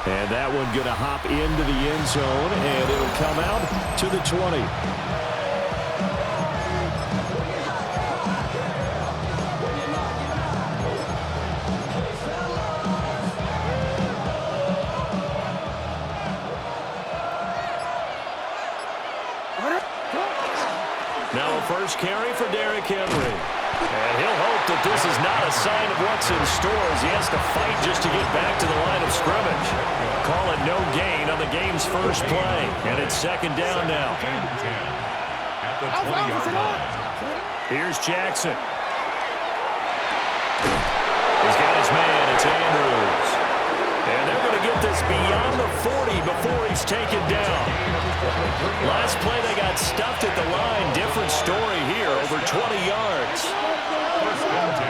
And that one going to hop into the end zone, and it'll come out to the 20. Now a first carry for Derrick Henry. And he'll hope that this is not a sign of what's in store as he has to fight just to get back to the line of scrimmage. Call it no gain on the game's first play. And it's second down now. At the 20-yard line. Here's Jackson. He's got his man. It's Andrews. And they're going to get this beyond the 40 before he's taken down. Last play they got stuffed at the line. Different story here. Over 20 yards.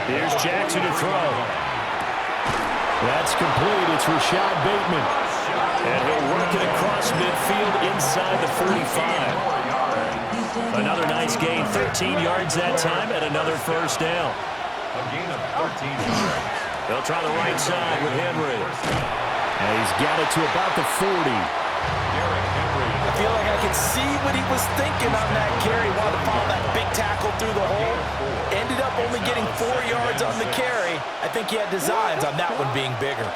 Here's Jackson to throw. That's complete. It's Rashad Bateman. And he'll work it across midfield inside the 45. Another nice gain. 13 yards that time and another first down. A gain of 13 yards. They'll try the right side with Henry. And he's got it to about the 40. I feel like I can see what he was thinking on that carry. Wanted to follow that big tackle through the hole. Ended up only getting 4 yards on the carry. I think he had designs on that one being bigger.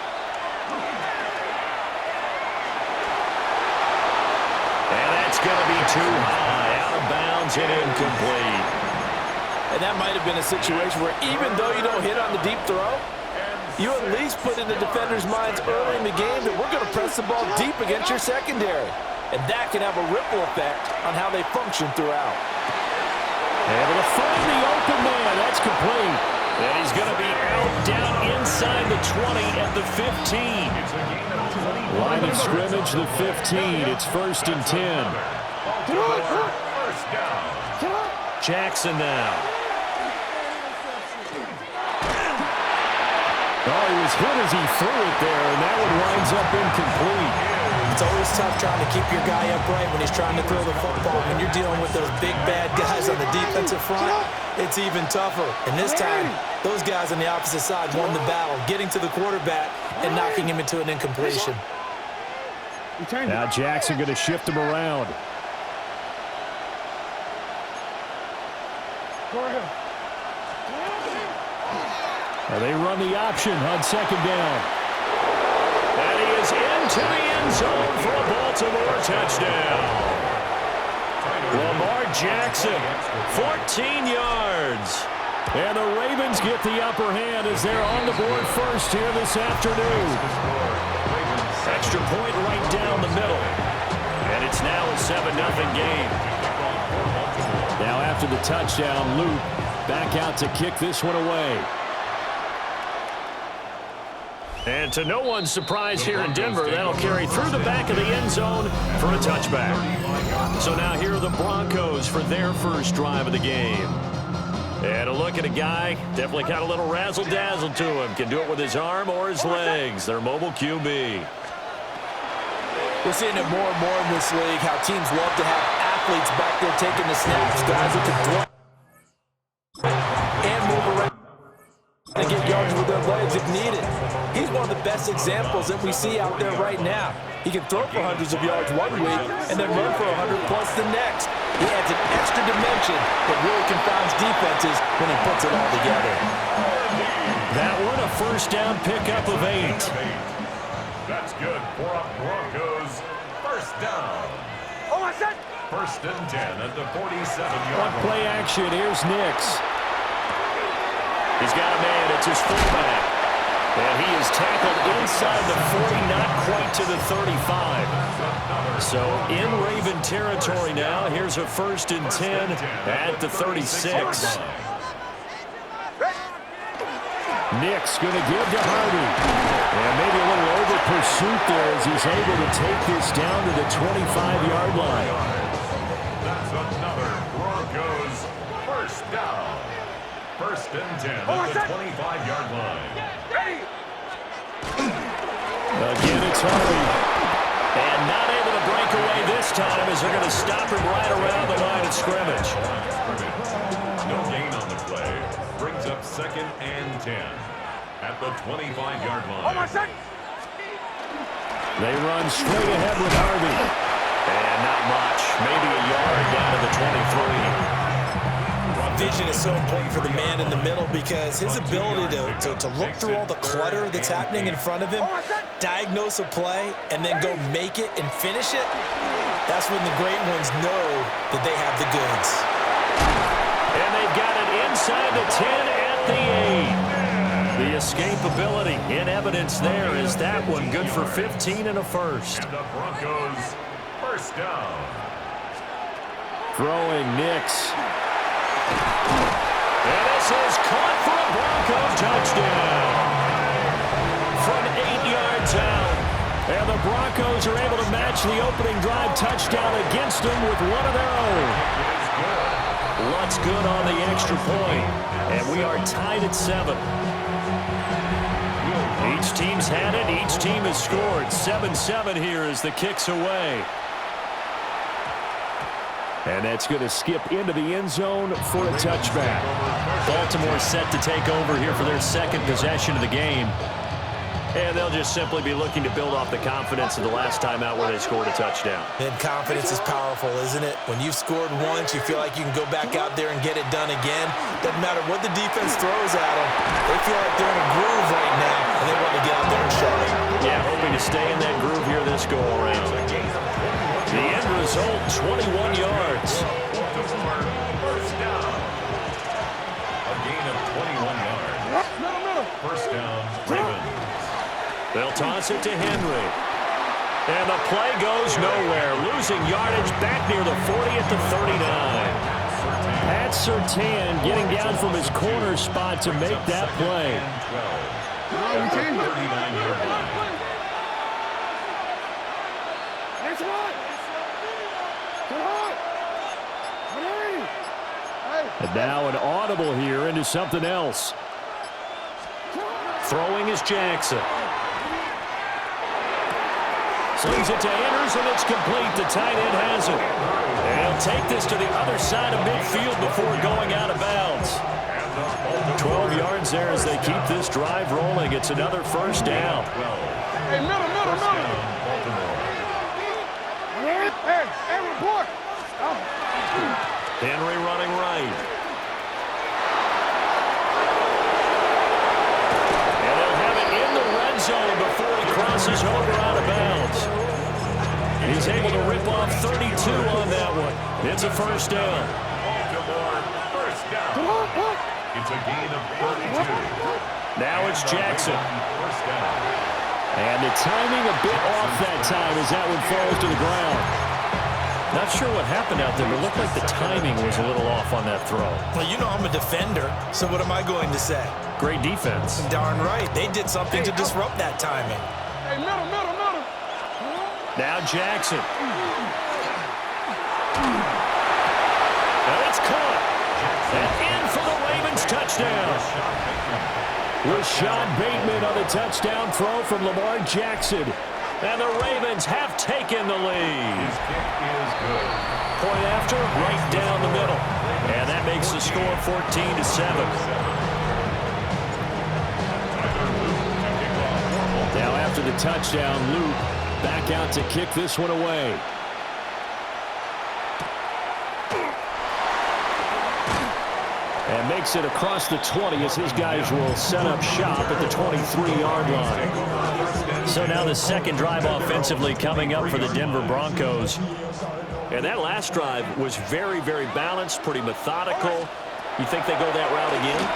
And that's going to be too high. Out of bounds and incomplete. And that might have been a situation where even though you don't hit on the deep throw, you at least put in the defenders' minds early in the game that we're going to press the ball deep against your secondary. And that can have a ripple effect on how they function throughout. Able to find the open man. That's complete. And he's going to be out down inside the 20 at the 15. Line of scrimmage, the 15. It's first and 10. Jackson now. Oh, he was hit as he threw it there, and that one winds up incomplete. It's always tough trying to keep your guy upright when he's trying to throw the football. When you're dealing with those big, bad guys on the defensive front, it's even tougher. And this time, those guys on the opposite side won the battle, getting to the quarterback and knocking him into an incompletion. Now Jackson going to shift him around. They run the option on second down. And he is into the end zone for a Baltimore touchdown. Lamar Jackson, 14 yards. And the Ravens get the upper hand as they're on the board first here this afternoon. Extra point right down the middle. And it's now a 7-0 game. Now after the touchdown, Luke back out to kick this one away. And to no one's surprise here in Denver, that'll carry through the back of the end zone for a touchback. So now here are the Broncos for their first drive of the game. And a look at a guy, definitely got a little razzle-dazzle to him. Can do it with his arm or his legs. Their mobile QB. We're seeing it more and more in this league, how teams love to have athletes back there taking the snaps, guys who can throw and move around and get yards with their legs if needed. He's one of the best examples that we see out there right now. He can throw for hundreds of yards one week and then run for 100+ the next. He adds an extra dimension that really confounds defenses when he puts it all together. That one, a first down pickup of 8. That's good for a Broncos first down. Oh, I said first and 10 at the 47-yard line. Play action. Here's Nix. He's got a man. It's his fullback. And he is tackled inside the 40, not quite to the 35. So in Raven territory now. Here's a first and 10 at the 36. Nix going to give to Hardy. And maybe a little over pursuit there as he's able to take this down to the 25-yard line. That's another Broncos first down. First and 10 at the 25-yard line. Again, it's Hardy. And not able to break away this time as they're going to stop him right around the line of scrimmage. No gain on the play. Brings up second and 10 at the 25-yard line. They run straight ahead with Harvey. And not much. Maybe a yard down to the 23. Vision is so important for the man in the middle because his ability to look through all the clutter that's happening in front of him, diagnose a play, and then go make it and finish it, that's when the great ones know that they have the goods. And they've got it inside the 10 at the 8. The escapability in evidence there is that one good for 15 and a first. And the Broncos first down. Throwing Nix. And this is caught for a Broncos touchdown. From 8 yards out. And the Broncos are able to match the opening drive touchdown against them with one of their own. Lutt's good on the extra point. And we are tied at 7. Each team's had it. Each team has scored. 7-7 here as the kick's away. And that's going to skip into the end zone for a touchback. Baltimore set to take over here for their second possession of the game. And they'll just simply be looking to build off the confidence of the last time out where they scored a touchdown. And confidence is powerful, isn't it? When you've scored once, you feel like you can go back out there and get it done again. Doesn't matter what the defense throws at them. They feel like they're in a groove right now, and they want to get out there and show it. Yeah, hoping to stay in that groove here this go-around. The end result, 21 yards. First down. A gain of 21 yards. First down, Ravens. They'll toss it to Henry. And the play goes nowhere. Losing yardage back near the 40 at the 39. Pat Surtain getting down from his corner spot to make that play. 39-yard line. And now an audible here into something else. Throwing is Jackson. Slings it to Andrews, and it's complete. The tight end has it. And he'll take this to the other side of midfield before going out of bounds. 12 yards there as they keep this drive rolling. It's another first down. Hey, middle. Hey, report. Henry running right. And they'll have it in the red zone before he crosses over out of bounds. He's able to rip off 32 on that one. It's a first down. First down. It's a gain of 32. Now it's Jackson. First down. And the timing a bit off that time as that one falls to the ground. Not sure what happened out there, but it looked like the timing was a little off on that throw. Well, you know I'm a defender, so what am I going to say? Great defense. Darn right. They did something to disrupt that timing. Hey, middle. Now Jackson. And it's caught. And in for the Ravens touchdown. Rashad Bateman on the touchdown throw from Lamar Jackson. And the Ravens have taken the lead. His kick is good. Point after, right down the middle. And that makes the score 14-7. Now after the touchdown, Luke back out to kick this one away. And makes it across the 20 as his guys will set up shop at the 23-yard line. So now the second drive offensively coming up for the Denver Broncos. And that last drive was very, very balanced, pretty methodical. You think they go that route again?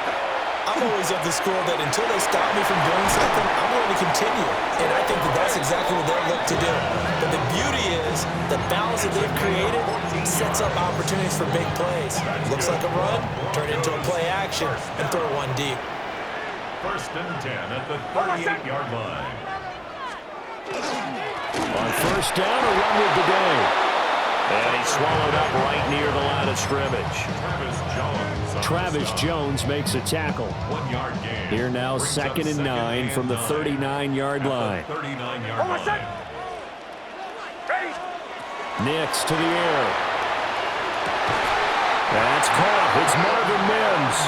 I'm always of the school that until they stop me from doing something, I'm going to continue. And I think that that's exactly what they'll look to do. But the beauty is the balance that they've created sets up opportunities for big plays. Looks like a run, turn it into a play action, and throw one deep. First and 10 at the 38-yard line. On first down, a run with the day. And he's swallowed up right near the line of scrimmage. Travis Jones makes a tackle. 1 yard gain. Here now, second and 9 from the 39-yard line. 39-yard line. Nix to the air. That's caught. It's Marvin Mims.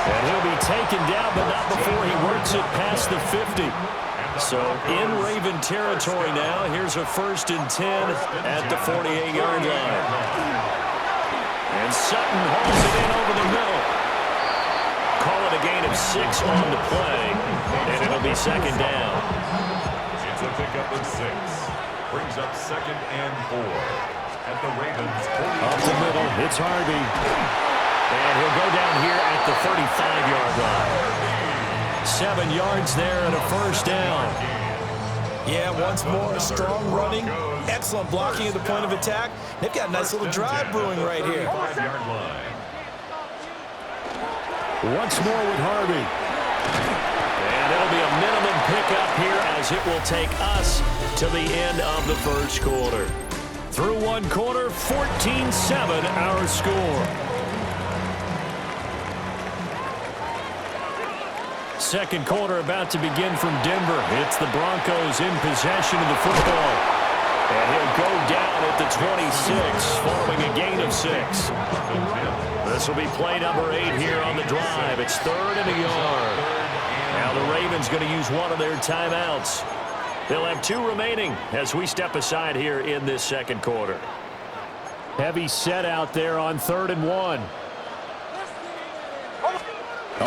And he'll be taken down, but not before he works it past the 50. So in Raven territory now. Here's a 1st and 10 at the 48-yard line. And Sutton hauls it in over the middle. Call it a gain of 6 on the play, and it'll be 2nd down. It's a pickup of 6. Brings up 2nd and 4 at the Ravens. Up the middle, it's Harvey. And he'll go down here at the 35-yard line. 7 yards there and a 1st down. Yeah, once more, strong running, excellent blocking at the point of attack. They've got a nice little drive brewing right here. 5-yard line. Once more with Harvey. And it'll be a minimum pickup here as it will take us to the end of the 1st quarter. Through 1 quarter, 14-7 our score. 2nd quarter about to begin from Denver. It's the Broncos in possession of the football. And he'll go down at the 26 following a gain of 6. This will be play number 8 here on the drive. It's 3rd and a yard. Now the Ravens going to use one of their timeouts. They'll have 2 remaining as we step aside here in this 2nd quarter. Heavy set out there on 3rd and 1.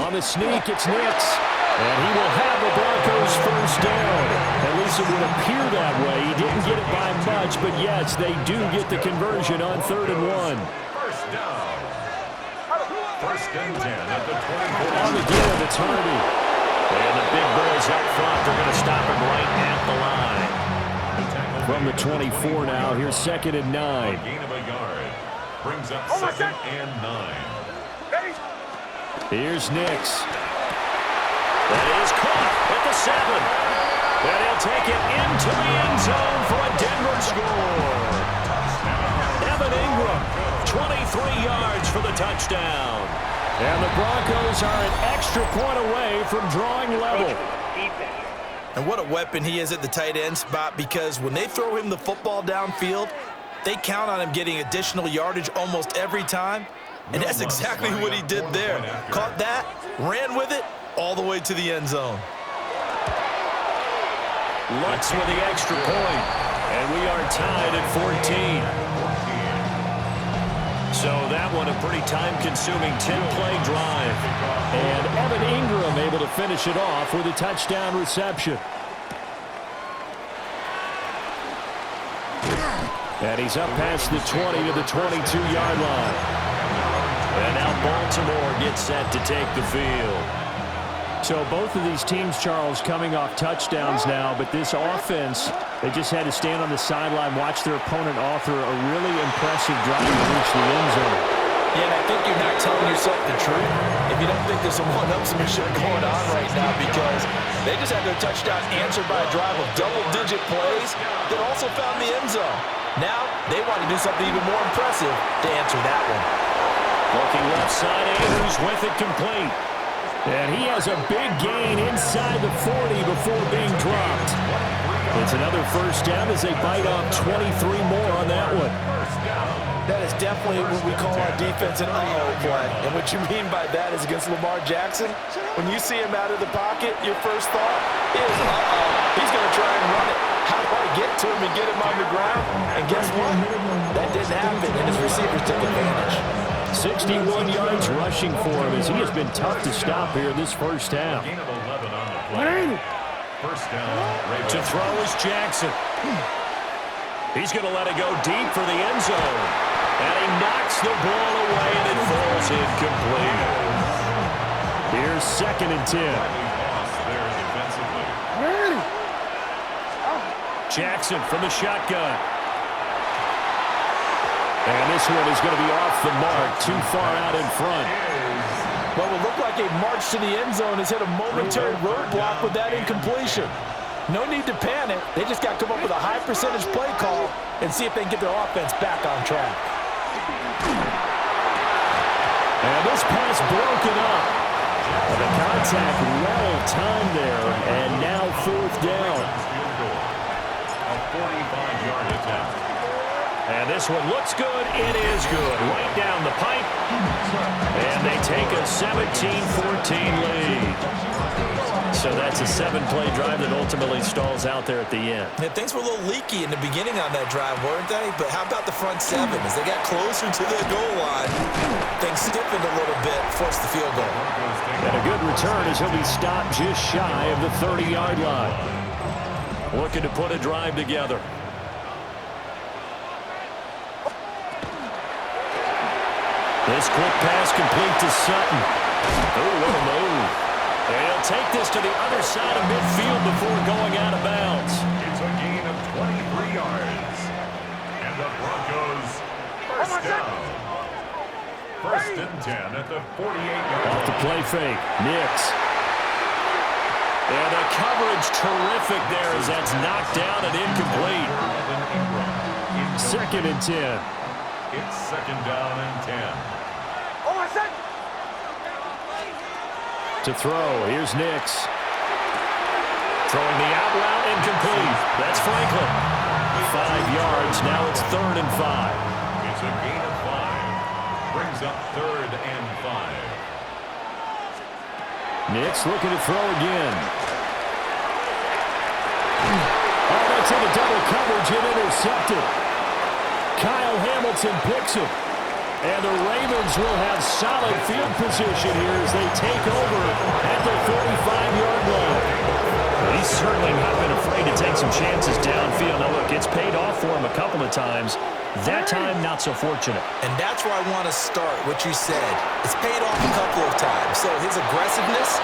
On the sneak, it's Nix. And he will have the Broncos 1st down. At least it would appear that way. He didn't get it by much, but yes, they do get the conversion on 3rd and 1. 1st down. 1st and 10 at the 24. On the give, it's Harvey. And the big boys up front, they're going to stop him right at the line. From the 24 now, here's 2nd and 9. A gain of a yard. Brings up 2nd and 9. Here's Nix. That is caught at the 7. And he'll take it into the end zone for a Denver score. Evan Ingram, 23 yards for the touchdown. And the Broncos are an extra point away from drawing level. And what a weapon he is at the tight end spot, because when they throw him the football downfield, they count on him getting additional yardage almost every time. And that's exactly what he did there. Caught that, ran with it, all the way to the end zone. Lutz with the extra point. And we are tied at 14. So that one a pretty time-consuming 10-play drive. And Evan Ingram able to finish it off with a touchdown reception. And he's up past the 20 to the 22-yard line. And now Baltimore gets set to take the field. So both of these teams, Charles, coming off touchdowns now, but this offense, they just had to stand on the sideline, watch their opponent author a really impressive drive to reach the end zone. Yeah, and I think you're not telling yourself the truth if you don't think there's some one-upsmanship going on right now, because they just had their touchdown answered by a drive of double-digit plays that also found the end zone. Now they want to do something even more impressive to answer that one. Looking left side, Andrews with it complete. And he has a big gain inside the 40 before being dropped. It's another 1st down as they bite off 23 more on that one. That is definitely what we call our defense an uh-oh play. And what you mean by that is against Lamar Jackson, when you see him out of the pocket, your first thought is, uh-oh, he's going to try and run it. How do I get to him and get him on the ground? And guess what? That didn't happen, and his receivers took advantage. 61 yards rushing for him as he has been tough to stop here this 1st half. Gain of 11 on the play. 1st down. Ravens. To throw is Jackson. He's going to let it go deep for the end zone. And he knocks the ball away and it falls incomplete. Here's 2nd and 10. There defensively. Jackson from the shotgun. And this one is going to be off the mark, too far out in front. What will look like a march to the end zone has hit a momentary roadblock with that incompletion. No need to panic. They just got to come up with a high percentage play call and see if they can get their offense back on track. And this pass broken up. And the contact well timed there, and now 4th down. A 45-yard attempt. And this one looks good. It is good. Right down the pipe. And they take a 17-14 lead. So that's a 7-play drive that ultimately stalls out there at the end. Yeah, things were a little leaky in the beginning on that drive, weren't they? But how about the front seven? As they got closer to the goal line, things stiffened a little bit, forced the field goal. And a good return as he'll be stopped just shy of the 30-yard line. Looking to put a drive together. This quick pass complete to Sutton. Oh, what a move. And he'll take this to the other side of midfield before going out of bounds. It's a gain of 23 yards. And the Broncos first down. First and 10 at the 48-yard line. Off the play fake. Nix. And the coverage terrific there as that's knocked down and incomplete. Second and 10. It's second down and 10. To throw. Here's Nix. Throwing the out route incomplete. That's Franklin. 5 yards. Now it's 3rd and 5. It's a gain of 5. Brings up 3rd and 5. Nix looking to throw again. Oh, that's into double coverage and intercepted. Kyle Hamilton picks it. And the Ravens will have solid field position here as they take over at the 45-yard line. He's certainly not been afraid to take some chances downfield. Now, look, it's paid off for him a couple of times. That time, not so fortunate. And that's where I want to start, what you said. It's paid off a couple of times. So his aggressiveness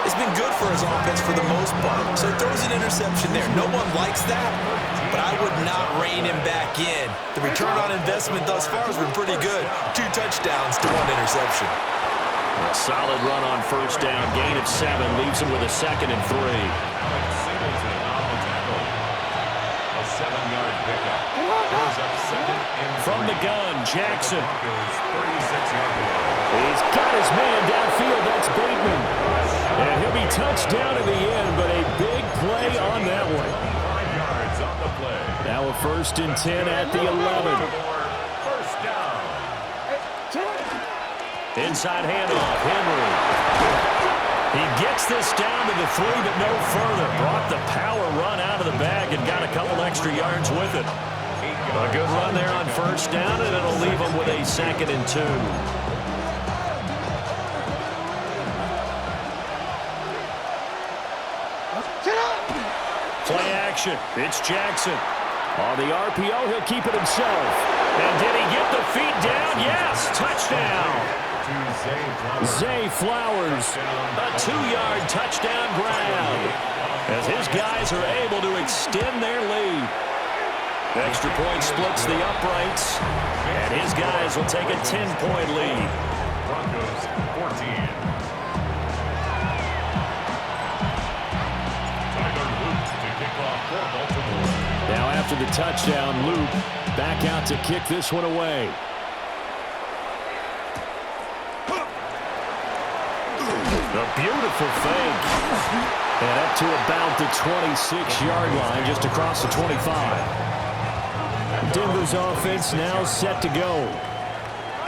has been good for his offense for the most part. So he throws an interception there. No one likes that, but I would not rein him back in. The return on investment thus far has been pretty good. 2 touchdowns to 1 interception. A solid run on first down. Gain of 7 leaves him with a 2nd and 3. A 7-yard pickup. From the gun, Jackson. 36-yard line. He's got his man downfield. That's Bateman. And he'll be touched down in the end, but a big play on that one. 5 yards on the play. Now a 1st and 10 at the 11. First down. Inside handoff, Henry. He gets this down to the 3, but no further. Brought the power run out of the bag and got a couple extra yards with it. A good run there on first down, and it'll leave him with a 2nd and 2. Play action. It's Jackson. On the RPO, he'll keep it himself. And did he get the feet down? Yes, touchdown. Zay Flowers, a 2-yard touchdown grab. As his guys are able to extend their lead. Extra point splits the uprights. And his guys will take a 10-point lead. Broncos 14. Now after the touchdown, Luke back out to kick this one away. A beautiful fake. And up to about the 26-yard line, just across the 25. Denver's offense now set to go.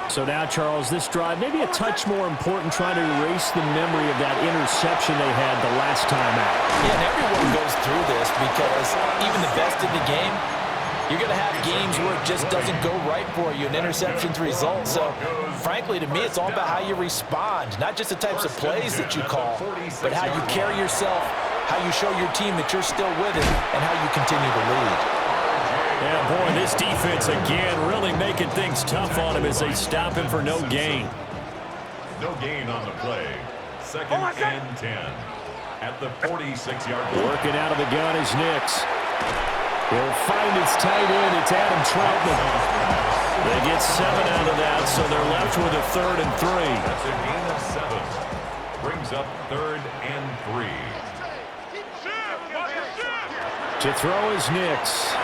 So now, Charles, this drive maybe a touch more important, trying to erase the memory of that interception they had the last time out. Yeah, and everyone goes through this because even the best in the game, you're going to have games where it just doesn't go right for you, and interceptions result. So, frankly, to me, it's all about how you respond, not just the types of plays that you call, but how you carry yourself, how you show your team that you're still with it, and how you continue to lead. Yeah, boy, this defense, again, really making things tough on him as they stop him for no gain. No gain on the play. 2nd and 10 at the 46-yard line. Working out of the gun is Nix. He'll find his tight end. It's Adam Troutman. They get 7 out of that, so they're left with a 3rd and 3. That's a gain of 7. Brings up 3rd and 3. To throw is Nix.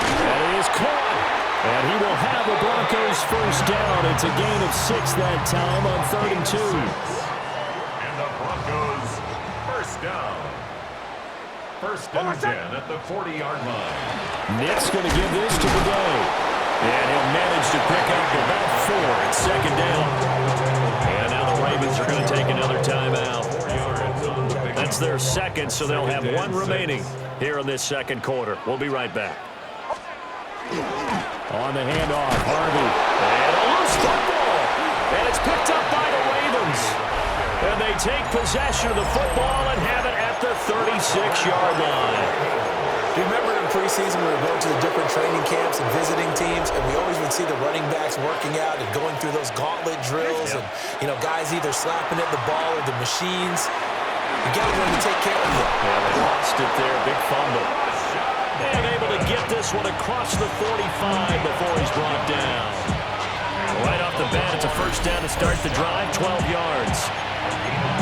And he is caught. And he will have the Broncos first down. It's a gain of 6 that time on 3rd and 2. And the Broncos first down. 1st and 10 at the 40-yard line. Nick's going to give this to the day. And he'll manage to pick up about 4 at 2nd down. And now the Ravens are going to take another timeout. That's their second, so they'll have one remaining here in this second quarter. We'll be right back. On the handoff, Harvey. And a loose football. And it's picked up by the Ravens. And they take possession of the football and have it at the 36-yard line. Do you remember in preseason we were going to the different training camps and visiting teams, and we always would see the running backs working out and going through those gauntlet drills, and, you know, guys either slapping at the ball or the machines. You got to learn to take care of them. Yeah, they lost it there. Big fumble. And able to get this one across the 45 before he's brought down. Right off the bat, it's a first down to start the drive, 12 yards.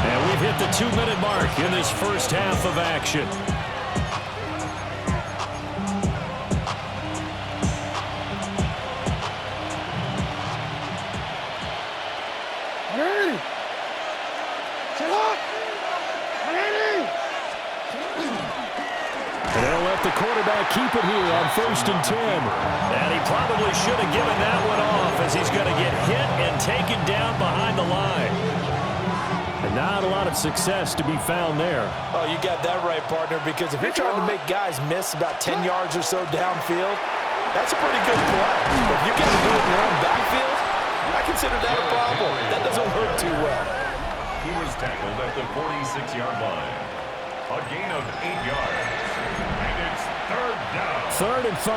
And we've hit the 2-minute mark in this first half of action. They'll let the quarterback keep it here on 1st and 10. And he probably should have given that one off as he's going to get hit and taken down behind the line. And not a lot of success to be found there. Oh, you got that right, partner, because if you're trying to make guys miss about 10 yards or so downfield, that's a pretty good play. But if you got to do it in your own backfield, I consider that a problem. That doesn't work too well. He was tackled at the 46-yard line. A gain of 8 yards. And it's third down. 3rd and 5.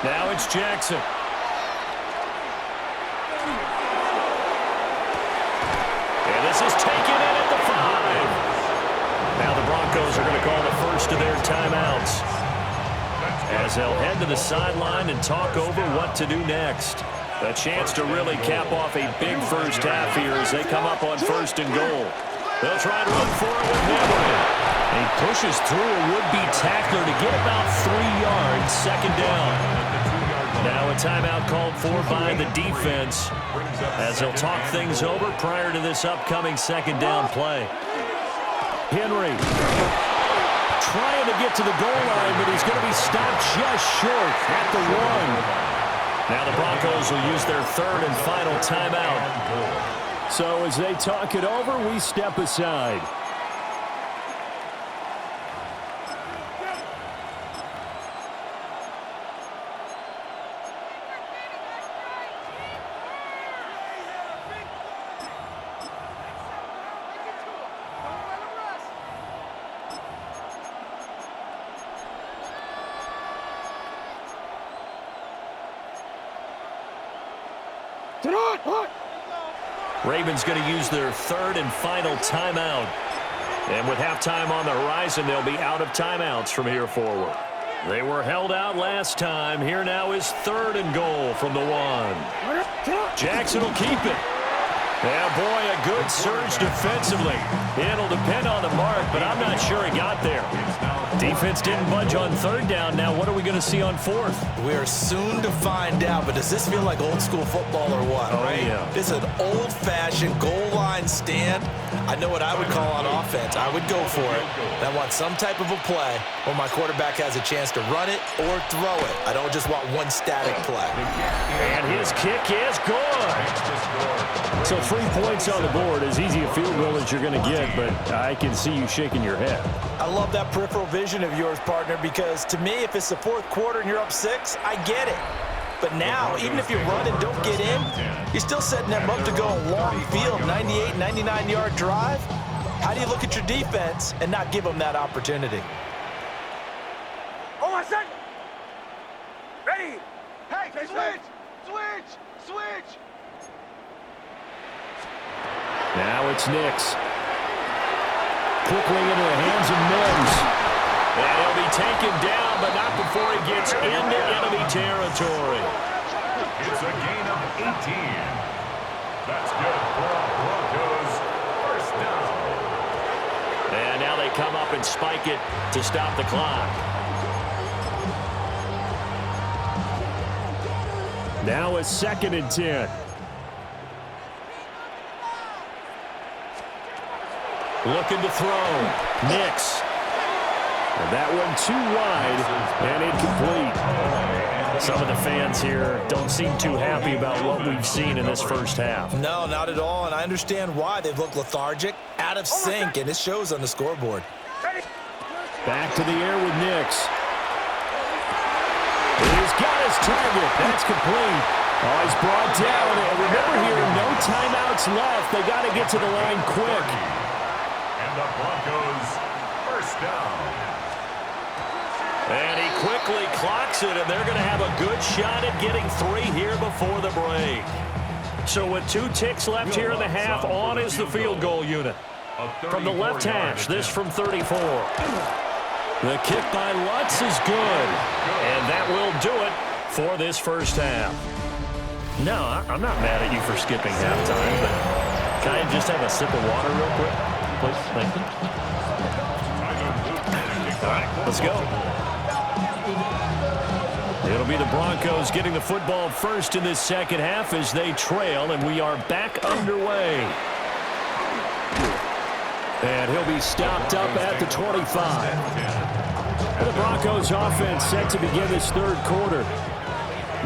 Now it's Jackson. And this is taken in at the 5. Now the Broncos are going to call the first of their timeouts, as they'll head to the sideline and talk over what to do next. A chance to really cap off a big first half here as they come up on 1st and goal. They'll try and run for it with Henry. He pushes through a would-be tackler to get about 3 yards, 2nd down. Now a timeout called for by the defense as they'll talk things over prior to this upcoming 2nd down play. Henry trying to get to the goal line, but he's going to be stopped just short at the 1. Now the Broncos will use their 3rd and final timeout. So as they talk it over, we step aside. Ravens going to use their 3rd and final timeout. And with halftime on the horizon, they'll be out of timeouts from here forward. They were held out last time. Here now is 3rd and goal from the 1. Jackson will keep it. Yeah, boy, a good surge defensively. It'll depend on the mark, but I'm not sure he got there. Defense didn't budge on 3rd down. Now what are we going to see on 4th? We're soon to find out, but does this feel like old school football or what, right? Yeah. This is an old-fashioned goal line stand. I know what I would call on offense. I would go for it. I want some type of a play where my quarterback has a chance to run it or throw it. I don't just want one static play. And his kick is good. So 3 points on the board, as easy a field goal as you're going to get, but I can see you shaking your head. I love that peripheral vision of yours, partner, because to me, if it's the 4th quarter and you're up 6, I get it. But now, even if you run and don't get in, you're still setting them up to go a long field, 98, 99-yard drive. How do you look at your defense and not give them that opportunity? Oh, my son! Ready! Hey, switch! Switch! Switch! Now it's Nix. Quickly into the hands of Mims. And he'll be taken down, but not before he gets into enemy territory. It's a gain of 18. That's good for the Broncos. First down. And now they come up and spike it to stop the clock. Now a 2nd and 10. Looking to throw. Nix. And that one too wide and incomplete. Some of the fans here don't seem too happy about what we've seen in this first half. No, not at all, and I understand why. They've looked lethargic, out of sync, and it shows on the scoreboard. Back to the air with Nix. He's got his target. That's complete. Oh, he's brought down. And remember here, no timeouts left. They got to get to the line quick. And the Broncos first down. And he quickly clocks it, and they're going to have a good shot at getting 3 here before the break. So with 2 ticks left here in the half, on is the field goal unit. From the left hash, this from 34. The kick by Lutz is good. And that will do it for this first half. No, I'm not mad at you for skipping halftime, but can I just have a sip of water real quick? Please, thank you. All right, let's go. It'll be the Broncos getting the football first in this second half as they trail, and we are back underway. And he'll be stopped up at the 25. And the Broncos offense set to begin this third quarter.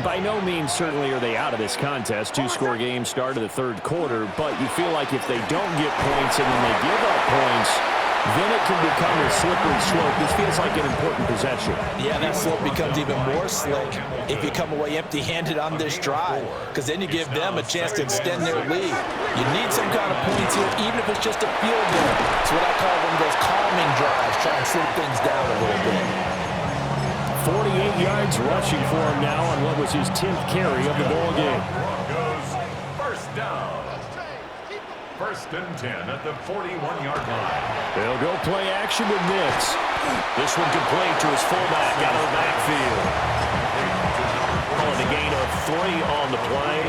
By no means certainly are they out of this contest. 2-score game start of the third quarter, but you feel like if they don't get points and then they give up points, then it can become a slippery slope. This feels like an important possession. Yeah, that slope becomes even more slick if you come away empty-handed on this drive, because then you give them a chance to extend their lead. You need some kind of points here, even if it's just a field goal. It's what I call one of those calming drives, try and slow things down a little bit. 48 yards rushing for him now on what was his 10th carry of the ball game. Broncos first down. First and 10 at the 41-yard line. They'll go play action with Nix. This one complete to his fullback out of the backfield. On the gain of 3 on the play,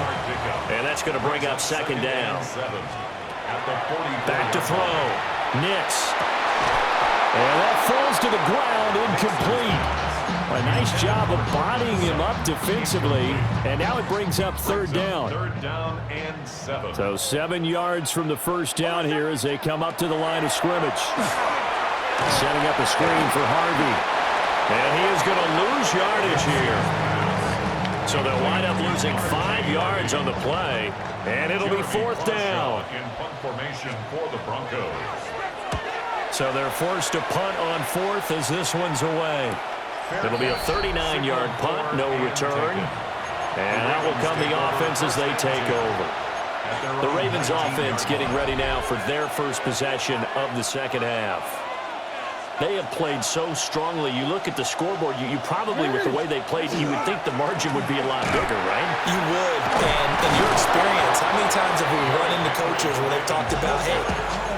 and that's going to bring up second down. Back to throw. Nix. And that falls to the ground, incomplete. A nice job of bodying him up defensively, and now it brings up third down. Third down and 7. So 7 yards from the first down here as they come up to the line of scrimmage. Setting up a screen for Harvey. And he is going to lose yardage here. So they'll wind up losing 5 yards on the play, and it'll be fourth down. In punt formation for the Broncos. So they're forced to punt on fourth as this one's away. It'll be a 39-yard punt, no return. And that will come the offense as they take over. The Ravens offense getting ready now for their first possession of the second half. They have played so strongly. You look at the scoreboard, you probably, with the way they played, you would think the margin would be a lot bigger, right? You would, and in your experience, how many times have we run into coaches where they've talked about, hey,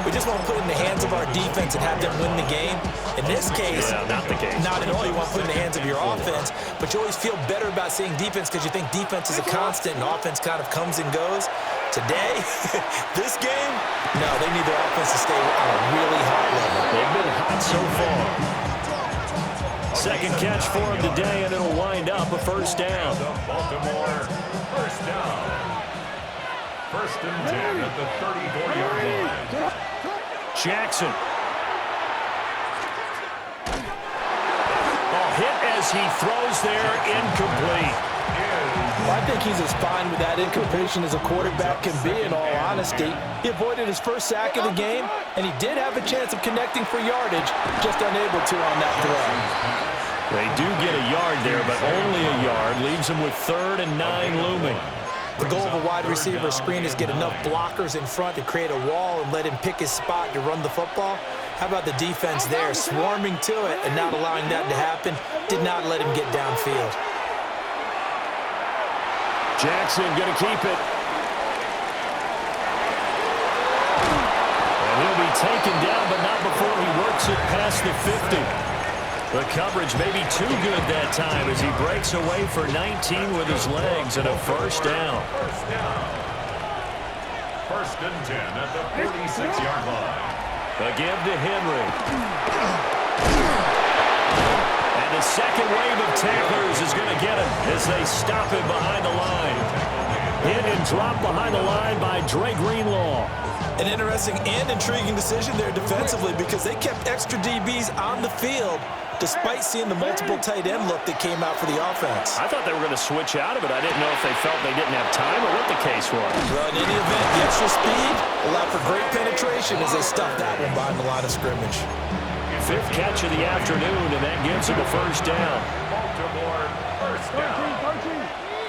we just want to put it in the hands of our defense and have them win the game? In this case, not the case. Not at all. You want to put it in the hands of your offense, but you always feel better about seeing defense because you think defense is a constant and offense kind of comes and goes. Today, this game, no, they need their offense to stay on a really high level. They've been hot so far. Second catch for him today, and it'll wind up a first down. Baltimore first down. First and 10 at the 34-yard line. Jackson. Oh, hit as he throws there, incomplete. Well, I think he's as fine with that incompletion as a quarterback can be, in all honesty. He avoided his first sack of the game, and he did have a chance of connecting for yardage, just unable to on that throw. They do get a yard there, but only a yard. Leaves them with 3rd and 9 looming. The goal of a wide receiver screen is get enough blockers in front to create a wall and let him pick his spot to run the football. How about the defense there, swarming to it and not allowing that to happen? Did not let him get downfield. Jackson going to keep it. And he'll be taken down, but not before he works it past the 50. The coverage may be too good that time as he breaks away for 19 with his legs and a first down. First and 10 at the 46-yard line. A give to Henry. And the second wave of tacklers is going to get him as they stop him behind the line. Hit and drop behind the line by Dre Greenlaw. An interesting and intriguing decision there defensively because they kept extra DBs on the field despite seeing the multiple tight end look that came out for the offense. I thought they were going to switch out of it. I didn't know if they felt they didn't have time or what the case was. Well, in any event, the extra speed allowed for great penetration as they stuffed that one behind the line of scrimmage. Fifth catch of the afternoon, and that gives him a first down. Baltimore, first down.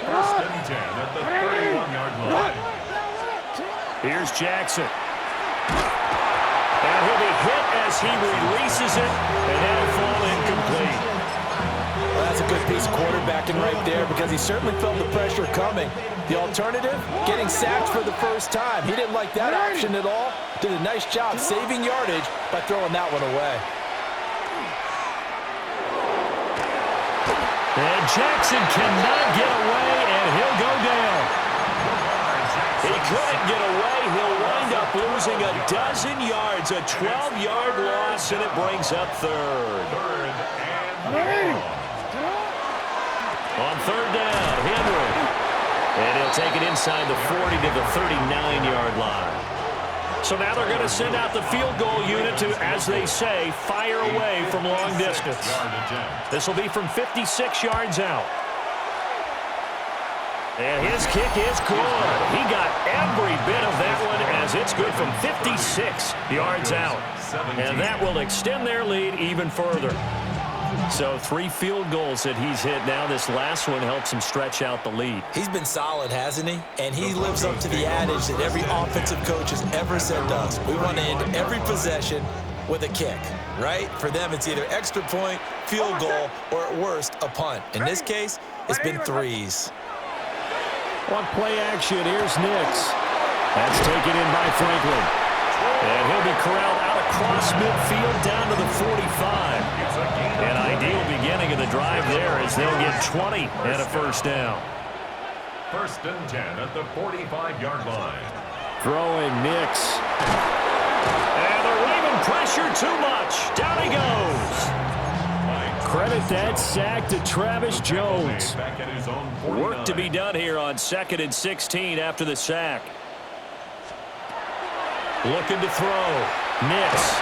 First and 10 at the 31-yard line. Here's Jackson. And he'll be hit as he releases it, and that'll fall incomplete. Well, that's a good piece of quarterbacking right there because he certainly felt the pressure coming. The alternative, getting sacked for the first time. He didn't like that option at all. Did a nice job saving yardage by throwing that one away. And Jackson cannot get away, and he'll go down. He couldn't get away. He'll wind up losing a dozen yards, a 12-yard loss, and it brings up third. On third down, Henry. And he'll take it inside the 40 to the 39-yard line. So now they're going to send out the field goal unit to, as they say, fire away from long distance. This will be from 56 yards out. And his kick is good. He got every bit of that one as it's good from 56 yards out. And that will extend their lead even further. So 3 field goals that he's hit now. This last one helps him stretch out the lead. He's been solid, hasn't he? And he lives up to the adage that every offensive coach has ever said to us. We want to end every possession with a kick, right? For them, it's either extra point, field goal, or at worst, a punt. In this case, it's been 3s. On play action, here's Nix. That's taken in by Franklin. And he'll be corralled out across midfield down to the 45. An ideal beginning of the drive there as they'll get 20 and a first down. First and 10 at the 45-yard line. Throwing Nix. And they're leaving pressure too much. Down he goes. Credit that sack to Travis Jones. Work to be done here on 2nd and 16 after the sack. Looking to throw. Nix.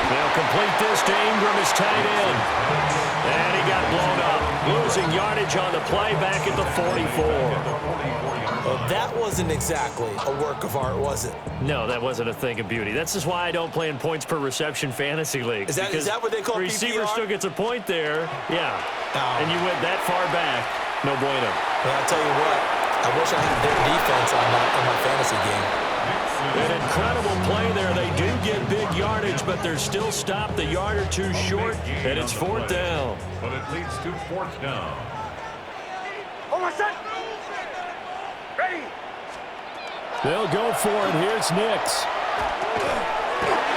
They'll complete this to Ingram as tight end. And he got blown up. Losing yardage on the play back at the 44. Well, that wasn't exactly a work of art, was it? No, that wasn't a thing of beauty. That's just why I don't play in points per reception fantasy leagues. Is that what they call the receiver PPR? still gets a point there. Yeah. Oh. And you went that far back. No bueno. Well, I'll tell you what. I wish I had their defense on my fantasy game. An incredible play there. They do get big yardage, but they're still stopped a yard or two short, and it's 4th down. But it leads to 4th down. Almost set. Ready. They'll go for it. Here's Nix.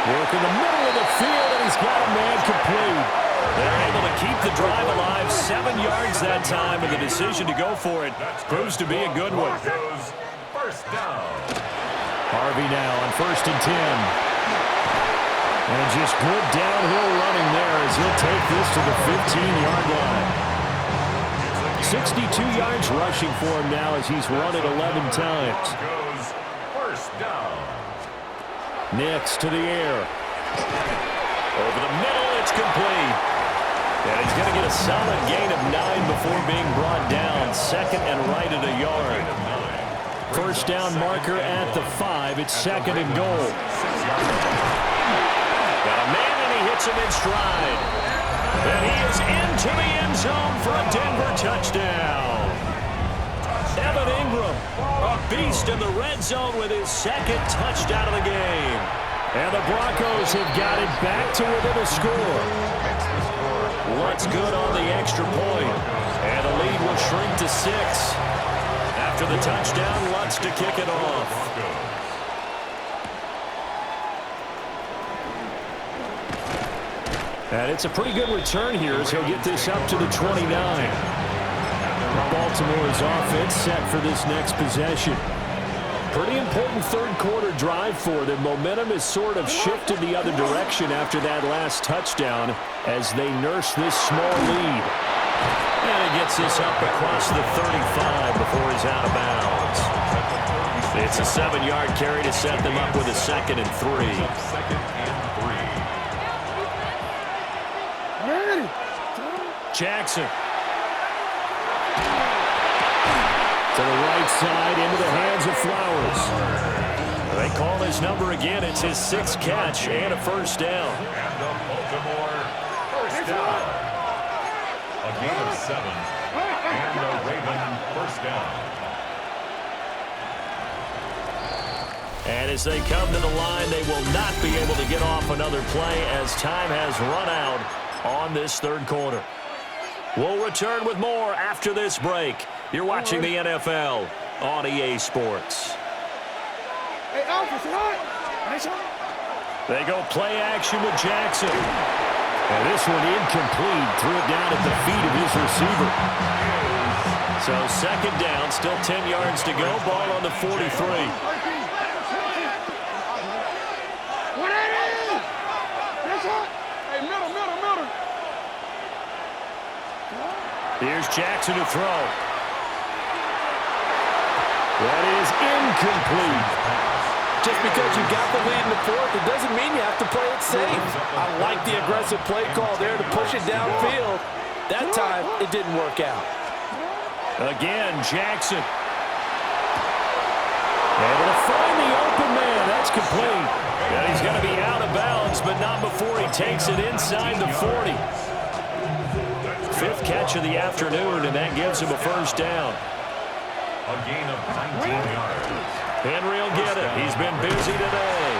Work in the middle of the field, and he's got a man complete. They're able to keep the drive alive 7 yards that time, and the decision to go for it proves to be a good one. First down. Harvey now on 1st and 10. And just good downhill running there as he'll take this to the 15-yard line. 62 yards rushing for him now as he's run it 11 times. First down. Nix to the air. Over the middle, it's complete. And he's going to get a solid gain of 9 before being brought down. 2nd and right at a yard. First down marker at the 5. It's 2nd and goal. Got a man, and he hits him in stride. And he is into the end zone for a Denver touchdown. Evan Ingram, a beast in the red zone with his 2nd touchdown of the game. And the Broncos have got it back to within a score. Lutz good on the extra point. And the lead will shrink to 6. After the touchdown, Lutz to kick it off. And it's a pretty good return here as he'll get this up to the 29. Baltimore's offense set for this next possession. Pretty important third quarter drive for them. Momentum has sort of shifted the other direction after that last touchdown as they nurse this small lead. And he gets this up across the 35 before he's out of bounds. It's a 7-yard carry to set them up with a 2nd and 3. Jackson. To the right side, into the hands of Flowers. They call his number again. It's his 6th catch and a first down. And the Baltimore first down. A gain of 7. And the Raven first down. And as they come to the line, they will not be able to get off another play as time has run out on this third quarter. We'll return with more after this break. You're watching the NFL on EA Sports. They go play action with Jackson. And this one incomplete. Threw it down at the feet of his receiver. So second down, still 10 yards to go. Ball on the 43. Here's Jackson to throw. That is incomplete. Just because you got the lead in the fourth, it doesn't mean you have to play it safe. I like the aggressive play call there to push it downfield. That time, it didn't work out. Again, Jackson. Able to find the open man. That's complete. And he's going to be out of bounds, but not before he takes it inside the 40. 5th catch of the afternoon, and that gives him a first down. A gain of 19 yards. Henry will get it. He's been busy today.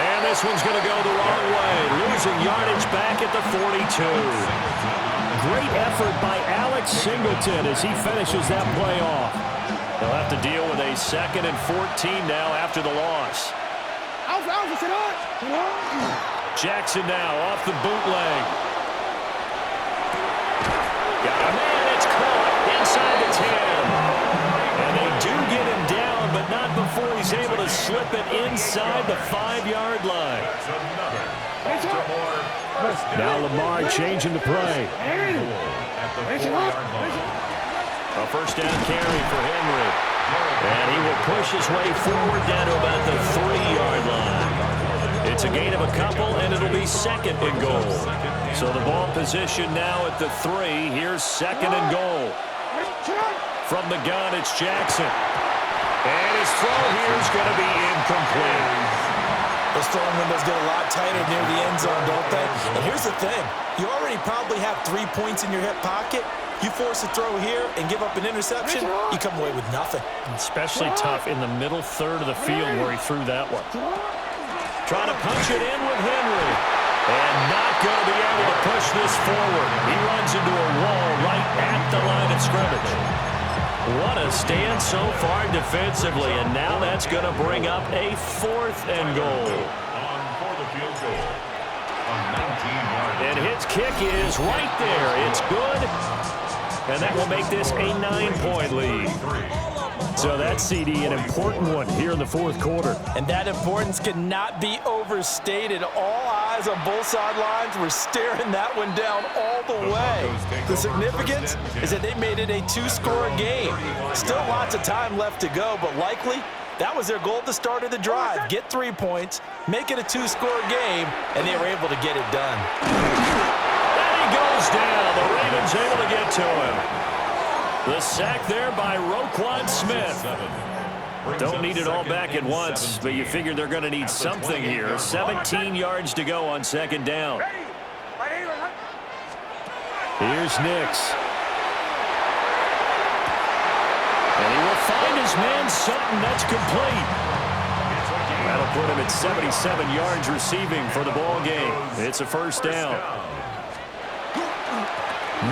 And this one's going to go the wrong way. Losing yardage back at the 42. Great effort by Alex Singleton as he finishes that play off. They'll have to deal with a 2nd and 14 now after the loss. Jackson now off the bootleg. Got a man, it's caught inside the 10. And they do get him down, but not before he's able to slip it inside the 5-yard line. Now Lamar changing the play. At the 4-yard line. A first down carry for Henry. And he will push his way forward down to about the 3-yard line. It's a gain of a couple, and it'll be 2nd and goal. So the ball position now at the 3. Here's 2nd and goal. From the gun, it's Jackson. And his throw here is going to be incomplete. Those throwing windows get a lot tighter near the end zone, don't they? And here's the thing. You already probably have 3 points in your hip pocket. You force a throw here and give up an interception, you come away with nothing. Especially tough in the middle third of the field where he threw that one. Trying to punch it in with Henry. And not going to be able to push this forward. He runs into a wall right at the line of scrimmage. What a stand so far defensively. And now that's going to bring up a 4th and goal. On for the field goal. A 19-yard. And his kick is right there. It's good. And that will make this a 9-point lead. So that's, CD, an important one here in the 4th quarter. And that importance cannot be overstated. All eyes on both sidelines were staring that one down all the way. The significance is that they made it a 2-score game. Still lots of time left to go, but likely that was their goal at the start of the drive. Get 3 points, make it a 2-score game, and they were able to get it done. And he goes down. The Ravens able to get to him. The sack there by Roquan Smith. Don't need it all back at once, but you figure they're going to need something here. 17 yards to go on 2nd down. Here's Nix. And he will find his man Sutton. That's complete. That'll put him at 77 yards receiving for the ball game. It's a first down.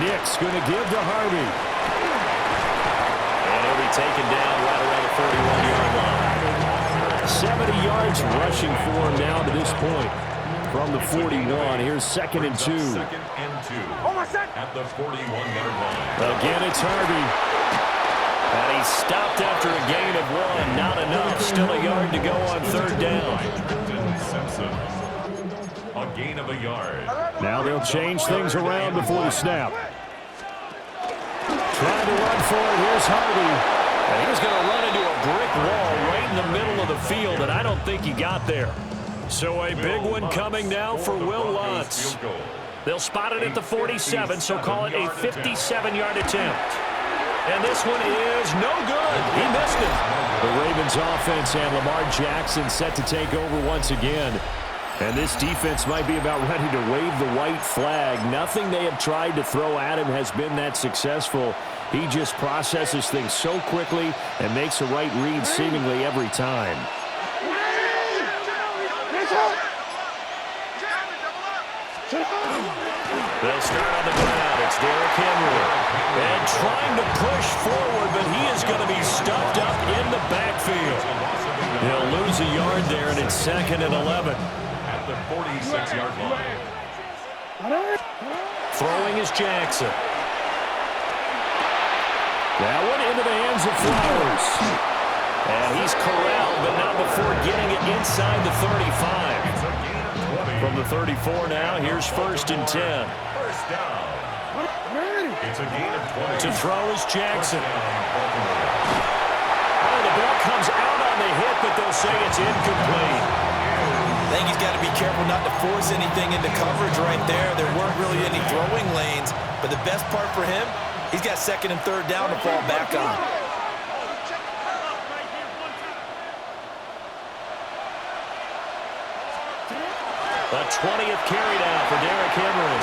Nix going to give to Harvey. Taken down right around the 41-yard line. 70 yards rushing for him now to this point. From the 41, here's 2nd and 2. 2nd and 2 at the 41-yard line. Again, it's Harvey. And he stopped after a gain of 1. Not enough. Still a yard to go on 3rd down. A gain of a yard. Now they'll change things around before the snap. Trying to run for it. Here's Harvey. And he's going to run into a brick wall right in the middle of the field, and I don't think he got there. So a big one coming now for Will Lutz. They'll spot it at the 47, so call it a 57-yard attempt. And this one is no good. He missed it. The Ravens offense and Lamar Jackson set to take over once again. And this defense might be about ready to wave the white flag. Nothing they have tried to throw at him has been that successful. He just processes things so quickly and makes the right read seemingly every time. They'll start on the ground. It's Derrick Henry. And trying to push forward, but he is going to be stuffed up in the backfield. He'll lose a yard there, and it's 2nd and 11. At the 46-yard line. Throwing is Jackson. That one into the hands of Flowers. And he's corralled, but not before getting it inside the 35. From the 34 now, here's 1st and 10. First down. It's a gain of 20. To throw is Jackson. Oh, the ball comes out on the hit, but they'll say it's incomplete. I think he's got to be careful not to force anything into coverage right there. There weren't really any throwing lanes, but the best part for him, he's got 2nd and 3rd down to fall back on. A 20th carry down for Derrick Henry.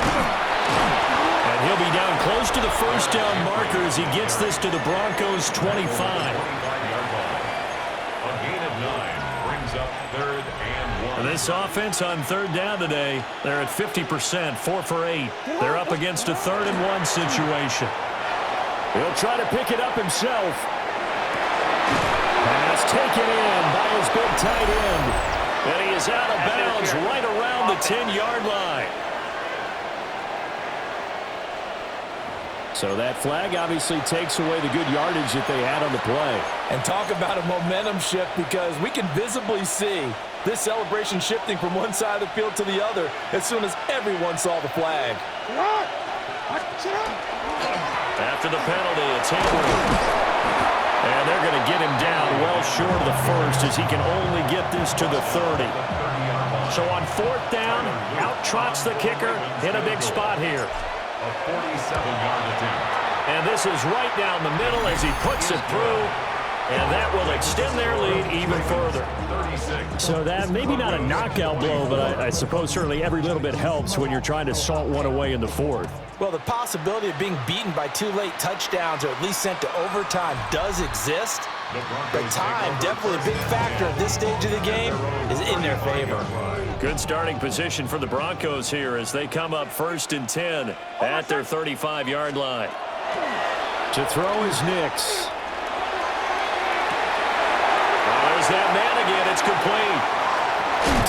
And he'll be down close to the first down marker as he gets this to the Broncos' 25. A gain of 9 brings up 3rd and 1. And this offense on 3rd down today, they're at 50%, 4 for 8. They're up against a 3rd and 1 situation. He'll try to pick it up himself. Pass taken in by his big tight end. And he is out of bounds right around the 10-yard line. So that flag obviously takes away the good yardage that they had on the play. And talk about a momentum shift, because we can visibly see this celebration shifting from one side of the field to the other as soon as everyone saw the flag. After the penalty, it's Henry. And they're going to get him down well short of the first as he can only get this to the 30. So on 4th down, out trots the kicker in a big spot here. A 47-yard attempt. And this is right down the middle as he puts it through. And that will extend their lead even further. 36. So that maybe not a knockout blow, but I suppose certainly every little bit helps when you're trying to salt one away in the 4th. Well, the possibility of being beaten by 2 late touchdowns or at least sent to overtime does exist. But time, definitely a big factor at this stage of the game, is in their favor. Good starting position for the Broncos here as they come up 1st and 10 at their 35-yard line. To throw is Nix. There's that man again. It's complete.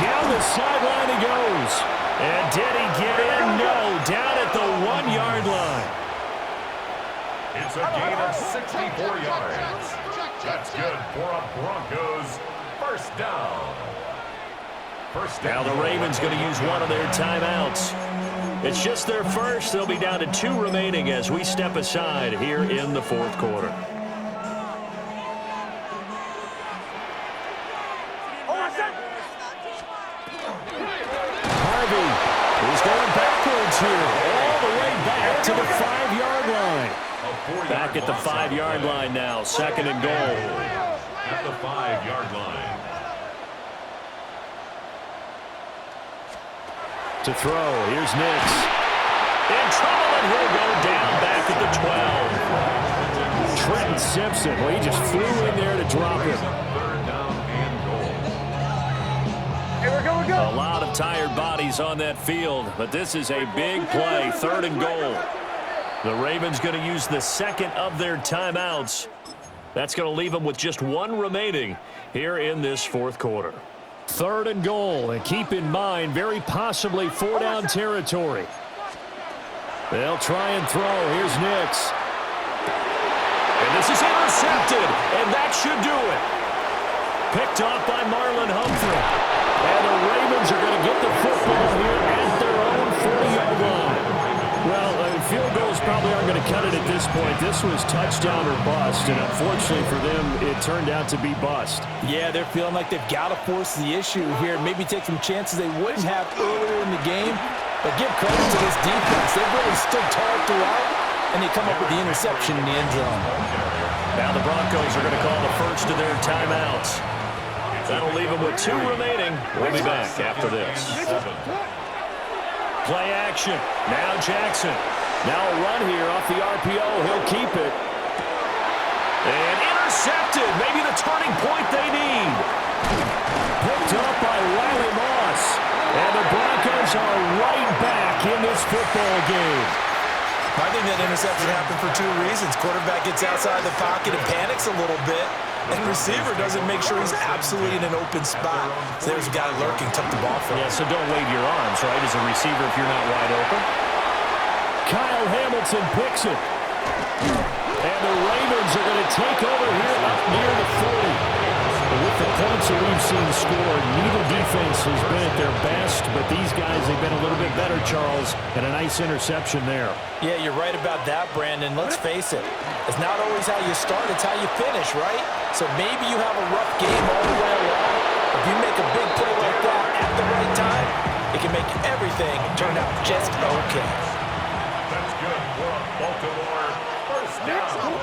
Down the sideline he goes. And did he get in? No. Down at the 1-yard line. It's a gain of 64 yards. That's good for a Broncos first down. Now the Ravens going to use one of their timeouts. It's just their first. They'll be down to 2 remaining as we step aside here in the 4th quarter. He's going backwards here, all the way back to the 5-yard line. Back at the 5-yard line now, 2nd and goal. At the 5-yard line. To throw, here's Nix. In trouble, and he'll go down back at the 12. Trenton Simpson, well, he just flew in there to drop him. Third down and goal. A lot of tired bodies on that field, but this is a big play, 3rd and goal. The Ravens going to use the 2nd of their timeouts. That's going to leave them with just 1 remaining here in this 4th quarter. 3rd and goal, and keep in mind, very possibly 4-down territory. They'll try and throw. Here's Nix. And this is intercepted, and that should do it. Picked off by Marlon Humphrey. And the Ravens are going to get the football here at their own 40-yard line. Well, field goals probably aren't going to cut it at this point. This was touchdown or bust, and unfortunately for them, it turned out to be bust. Yeah, they're feeling like they've got to force the issue here, maybe take some chances they wouldn't have earlier in the game. But give credit to this defense. They've really stood tall throughout, and they come up with the interception in the end zone. Now the Broncos are going to call the first of their timeouts. That'll leave them with 2 remaining. We'll be back after this. Play action. Now Jackson. Now a run here off the RPO. He'll keep it. And intercepted. Maybe the turning point they need. Picked up by Riley Moss. And the Broncos are right back in this football game. I think that interception happened for 2 reasons. Quarterback gets outside the pocket and panics a little bit. And receiver doesn't make sure he's absolutely in an open spot. So there's a guy lurking, took the ball from him. Yeah, so don't wave your arms, right, as a receiver if you're not wide open. Kyle Hamilton picks it. And the Ravens are going to take over here up near the 40. But with the points that we've seen scored, neither defense has been at their best, but these guys have been a little bit better, Charles, and a nice interception there. Yeah, you're right about that, Brandon. Let's face it. It's not always how you start, it's how you finish, right? So maybe you have a rough game all the way along. If you make a big play like that at the right time, it can make everything turn out just okay. That's good for a Baltimore first down.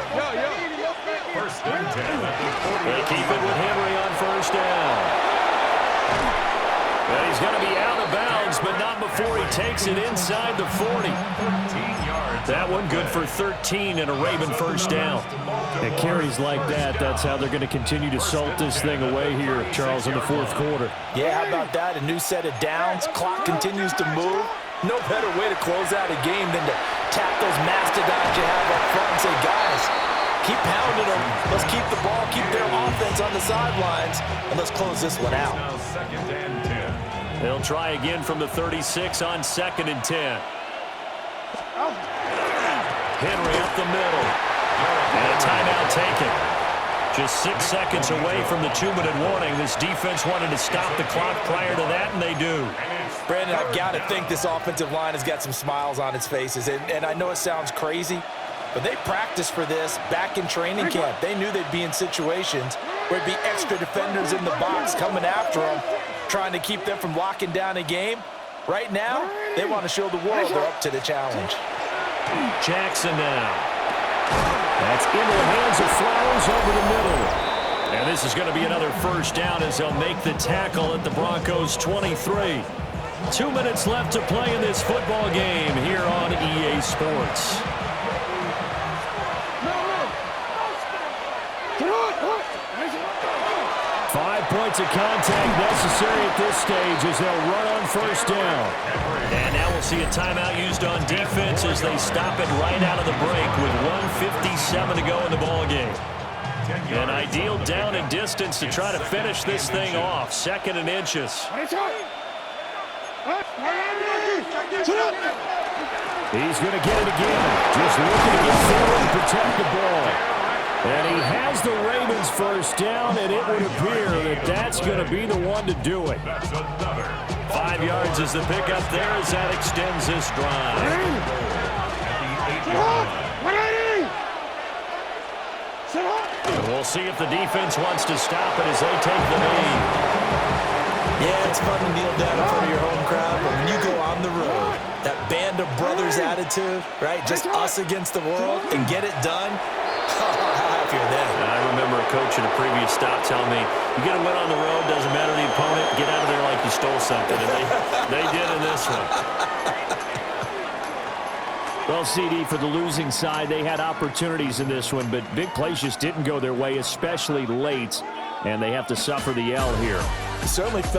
First and 10 at the 40. They keep it with Henry on first down. And he's going to be out of bounds, but not before he takes it inside the 40. 13 yards. That one good for 13 and a Raven first down. At carries like that, that's how they're going to continue to salt this thing away here, Charles, in the 4th quarter. Yeah, how about that? A new set of downs. Clock continues to move. No better way to close out a game than to tap those mastodons you have up front and say, guys, keep pounding them. Let's keep the ball, keep their offense on the sidelines, and let's close this one out. Now second and 10. They'll try again from the 36 on 2nd and 10. Henry up the middle. And a timeout taken. Just 6 seconds away from the 2-minute warning. This defense wanted to stop the clock prior to that, and they do. Brandon, I've got to think this offensive line has got some smiles on its faces. And I know it sounds crazy, but they practiced for this back in training camp. They knew they'd be in situations where it'd be extra defenders in the box coming after them, trying to keep them from locking down a game. Right now, they want to show the world they're up to the challenge. Jackson now. That's into the hands of Flowers over the middle. And this is going to be another first down as they'll make the tackle at the Broncos 23. 2 minutes left to play in this football game here on EA Sports. 5 points of contact necessary at this stage as they'll run on first down. And now we'll see a timeout used on defense as they stop it right out of the break with 1:57 to go in the ballgame. An ideal down and distance to try to finish this thing off. 2nd and inches. He's going to get it again. Just looking to get forward and protect the ball. And he has the Ravens first down, and it would appear that that's going to be the one to do it. That's another. 5 yards is the pickup there as that extends this drive. At the 8-yard line. And we'll see if the defense wants to stop it as they take the lead. Yeah, it's fun to kneel down in front of your home crowd, but when you go on the road, that band of brothers attitude, right, just us against the world, and get it done, how happy are they? I remember a coach at a previous stop telling me, you get a win on the road, doesn't matter the opponent, get out of there like you stole something. And they did in this one. Well, CD, for the losing side, they had opportunities in this one, but big plays just didn't go their way, especially late, and they have to suffer the L here. It certainly felt